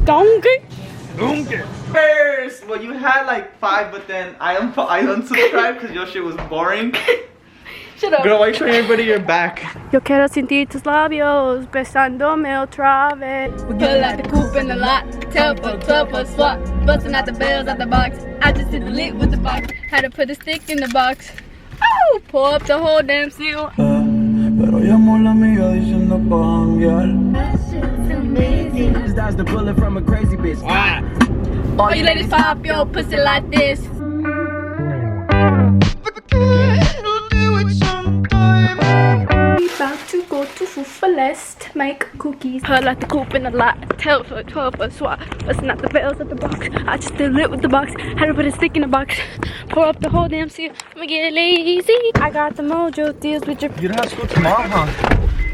Donkey. First, well, you had like 5, but then I unsubscribed because your shit was boring. Shut up. Girl, why are you showing everybody your back? Yo quiero sentir tus labios besándome otra vez. We get like the coupe in the lot. 10 foot, 12 foot swap. Busting out the bells out the box. I just hit the lid with the box. Had to put a stick in the box. Oh, pull up the whole damn seal. Pero llamó la amiga diciendo pa' janguear. That's the bullet from a crazy bitch. All you ladies pop your pussy like this. About to go to Fufalest to make cookies. Heard like the coupe in the lot. 10 foot, 12 foot swap. Busting out the bells at the box. I just did lit with the box. Had to put a stick in the box. Pour up the whole damn seal. I'ma get lazy. I got the mojo deals with your. You don't have school tomorrow, huh?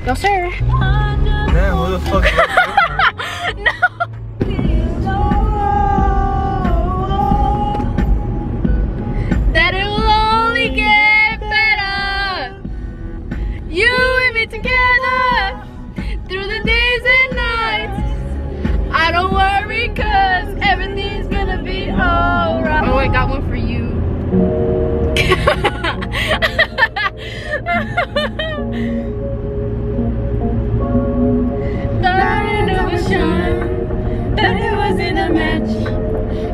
No, sir. Damn, who the fuck? No. That it will only get better. You and me together through the days and nights. I don't worry, cause everything's gonna be alright. Oh, I got one for you. Thought it was shine, that it was in a match.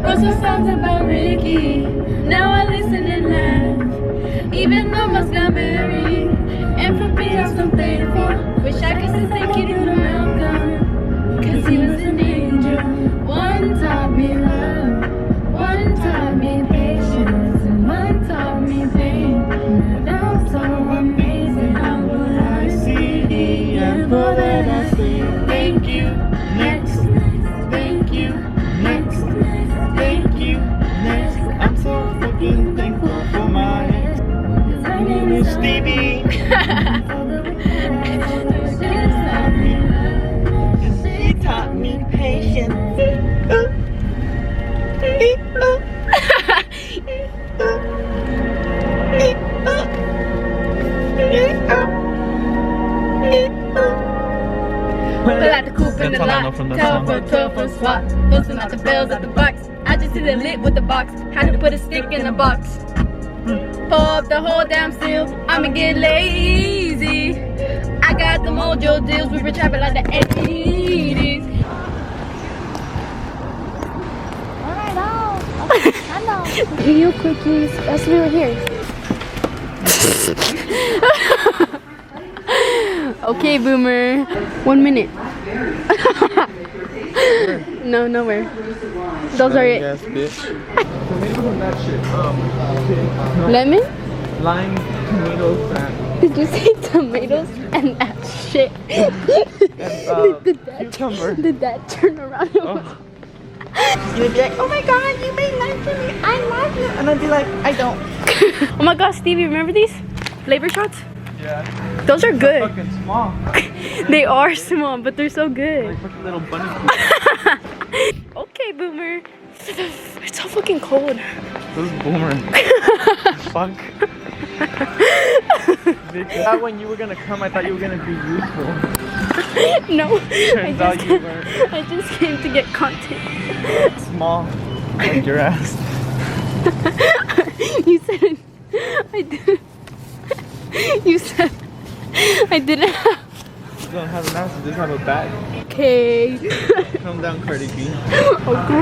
Wrote some songs about Ricky, now I listen and laugh. Even though Musk got married, and for me I'm so thankful. Wish I could say thank you to Malcolm, cause he was an angel. One taught me love, one taught me patience, and one taught me pain. And I'm so amazing, I'm what I see, and for that I say thank you. Next, thank you. Next, thank you. Next, I'm so fucking thankful for my ex. my name is Stevie. He taught me patience. Pull out the coupe in the That's all I know lot. from that 12 song. foot, 12 foot swap. Busting out the bells at the box. I just hit the lid with the box. Had to put a stick in the box. Pull up the whole damn seal. I'ma get lazy. I got the mojo deals. We were trapping like the 80s. Alright, I know. You cookies. That's we were here. Okay, Boomer. 1 minute. No, nowhere. Those are it. Yes, bitch. Tomatoes and that shit. Lemon? Lime, tomatoes, and Did you say tomatoes and that shit? Did that cucumber. Did that turn around? Oh. You'd be like, oh my god, you made lunch for me. I love you. And I'd be like, I don't. Oh my gosh, Stevie, remember these flavor shots? Yeah. Those are good. Fucking small. They are small, but they're so good. Like fucking little bunny. Okay, Boomer. It's so fucking cold. This is Boomer. Fuck. That when you were gonna come, I thought you were gonna be useful. No, Turns out you weren't. I just came to get content. Small. Like your ass. You said I didn't. You said I didn't have. You don't have an ass, you just have a bag. Okay. Calm down, Cardi B. Okay.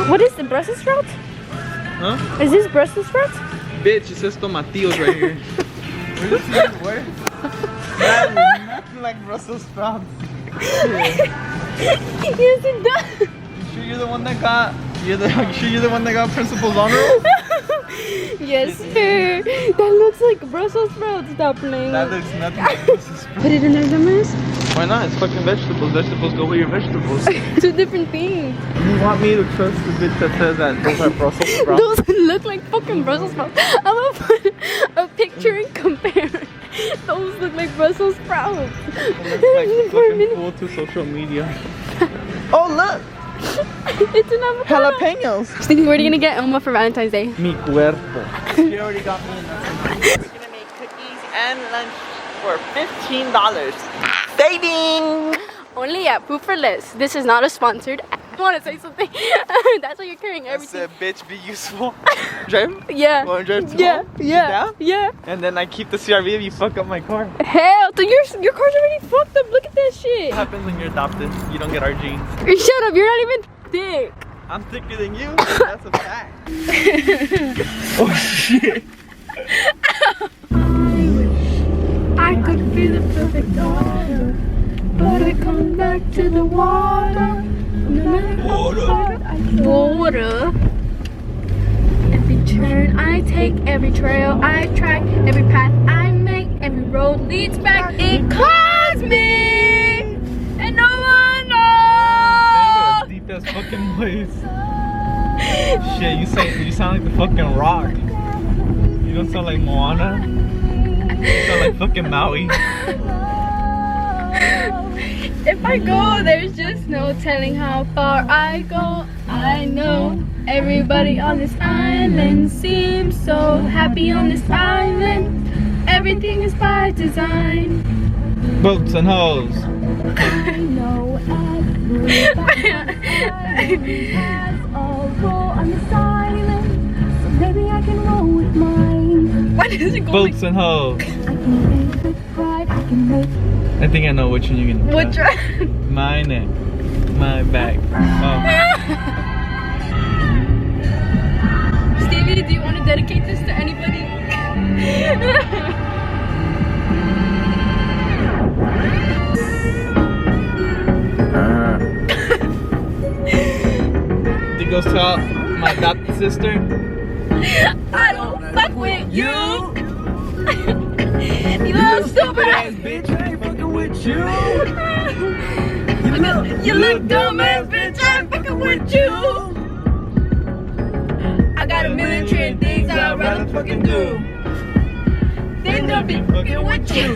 What is the Brussels sprouts? Huh? Is this Brussels sprouts? Bitch, it says tomatillos right here. Where does it work? That is nothing like Brussels sprouts. Yes, it does. You sure you're the one that got? You sure you're the one that got principal's honor roll? Yes, sir. That looks like Brussels sprouts. Stop playing. That looks nothing like Brussels sprouts. Put it in there, dumbass. Why not? It's fucking vegetables. Vegetables go with your vegetables. Two different things. You want me to trust the bitch that says that those are Brussels sprouts? Those look like fucking Brussels sprouts. I'm gonna put a picture and compare. Those look like Brussels sprouts. It looks like fucking cool to social media. Oh look! It's an avocado. Jalapenos. Stevie, what are you gonna get Elma for Valentine's Day? Mi cuerpo. She already got me enough. We're gonna make cookies and lunch for $15. Saving! Only at Food for Less. This is not a sponsored. I want to say something. That's why you're carrying I everything. said, bitch, be useful. Drive? Yeah. Want to drive to Yeah. home? Yeah. Down? Yeah. And then I keep the CRV if you fuck up my car. Hell, so your car's already fucked up. Look at that shit. What happens when you're adopted? You don't get our genes. Shut up. You're not even thick. I'm thicker than you. That's a fact. Oh shit. I could be the perfect daughter, but I come back to the water. Water. Every turn I take, every trail I try, every path I make, every road leads back. It calls me, and no one knows. Deep ass fucking voice. Shit, you sound like the fucking Rock. You don't sound like Moana. You sound like fucking Maui. If I go, there's just no telling how far I go. I know everybody on this island seems so happy on this island. Everything is by design. Boats and hoes. I know everybody has a role on this island, so maybe I can roll with mine. What is it going? Boats and hoes. I can make with pride. I can make. I think I know which one you're gonna What? try. My neck. My back. Oh. Stevie, do you want to dedicate this to anybody? It goes to all my adopted sister. I don't fuck with you. You little stupid ass bitch, I ain't fucking with you. You look dumb ass bitch, I ain't fucking with you. I got a million trillion things I'd rather fucking do. Then I'll be fucking with you.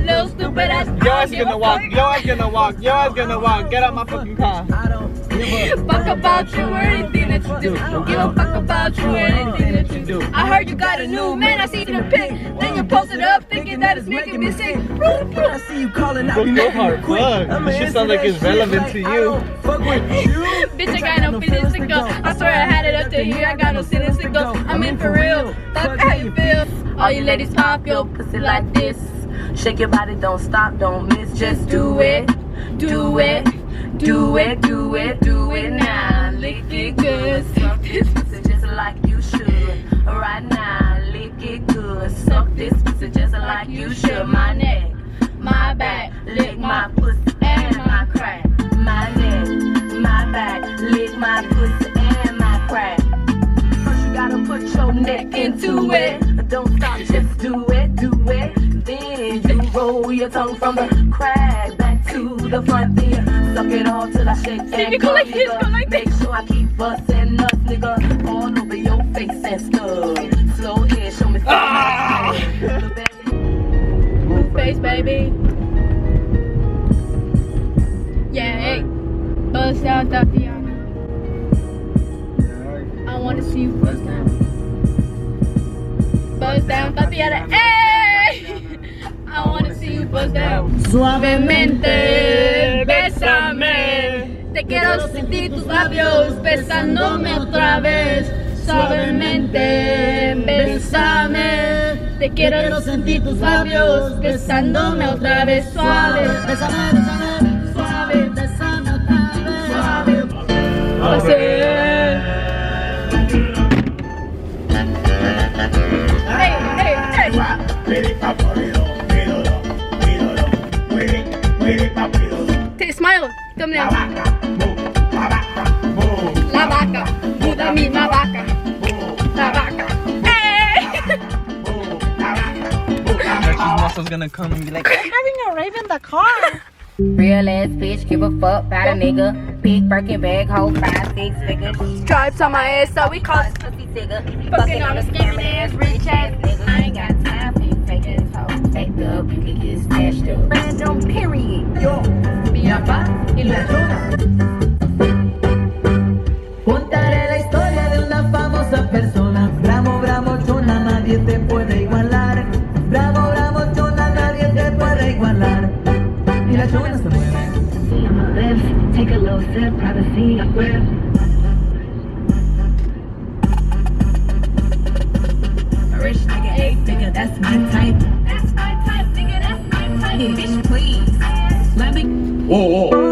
Little stupid ass. Yo, ass gonna walk. Yo, ass gonna walk. Yo, ass gonna walk. Get out my fucking car. I don't give a Fuck about you or anything that you do. Don't give a fuck about you or anything that you do. I heard you got a new man, I see the pic. Then you post it up thinking that it's making me sick. I see you calling out Bro, me go making hard. it quick. Fuck. I'm This shit into sound like that it's shit relevant to like I you. don't fuck with you. Bitch, I got no feelings to go. I swear I had it up to here, I got no feelings to go. I'm in for real. Fuck how you feel. All you ladies pop your pussy like this. Shake your body, don't stop, don't miss, just Do it, do it, do it, do it, do it now. Lick it good. Suck this pussy just like you should. Right now, lick it good. Suck this pussy just like you should. My neck, my back, lick my pussy and my crack. My neck, my back, lick my pussy and my crack. First you gotta put your neck into it. Don't stop, just do it, do it. Then you roll your tongue from the crack back to the front. Then suck it all till I shake and go like this, nigga. go like Make sure I keep busting nuts, nigga, all over your face and stuff. Slow head, show me Blue face, baby. Yeah, hey. Buzz down, Tatiana. I want to see you buzz down. Buzz down, Tatiana. Hey! I want to see you buzz down. Suavemente, bésame. Te quiero sentir tus labios besándome otra vez. Suavemente, bésame. Te quiero sentir tus labios besándome otra vez. Suave, bésame, bésame. Suave, bésame otra vez. Suave. Hey, hey, hey. Smile, thumbnail. La vaca, Buda misma vaca. La vaca. Hey! Like these muscles gonna come and be like, Having a rave in the car. real ass bitch, give a fuck about a nigga. Big Birkin bag, hold 5-6 figures. Stripes on my ass, so we call it Pussy nigga. fucking on a scamming ass, rich ass nigga. I ain't got time for you fake ass hoes. Act up, you can get smashed up. Random period. Yo. Mi papá y la llora. Contaré la historia de una famosa persona. Bravo, bravo, chona, nadie te puede igualar. Bravo, bravo, chona, nadie te puede igualar. Y la chona se mueve. sip, privacy, I grip. Rich nigga, 8-figure, that's my type. That's my type, nigga, that's my type. Bitch, please. Let me. Whoa, whoa.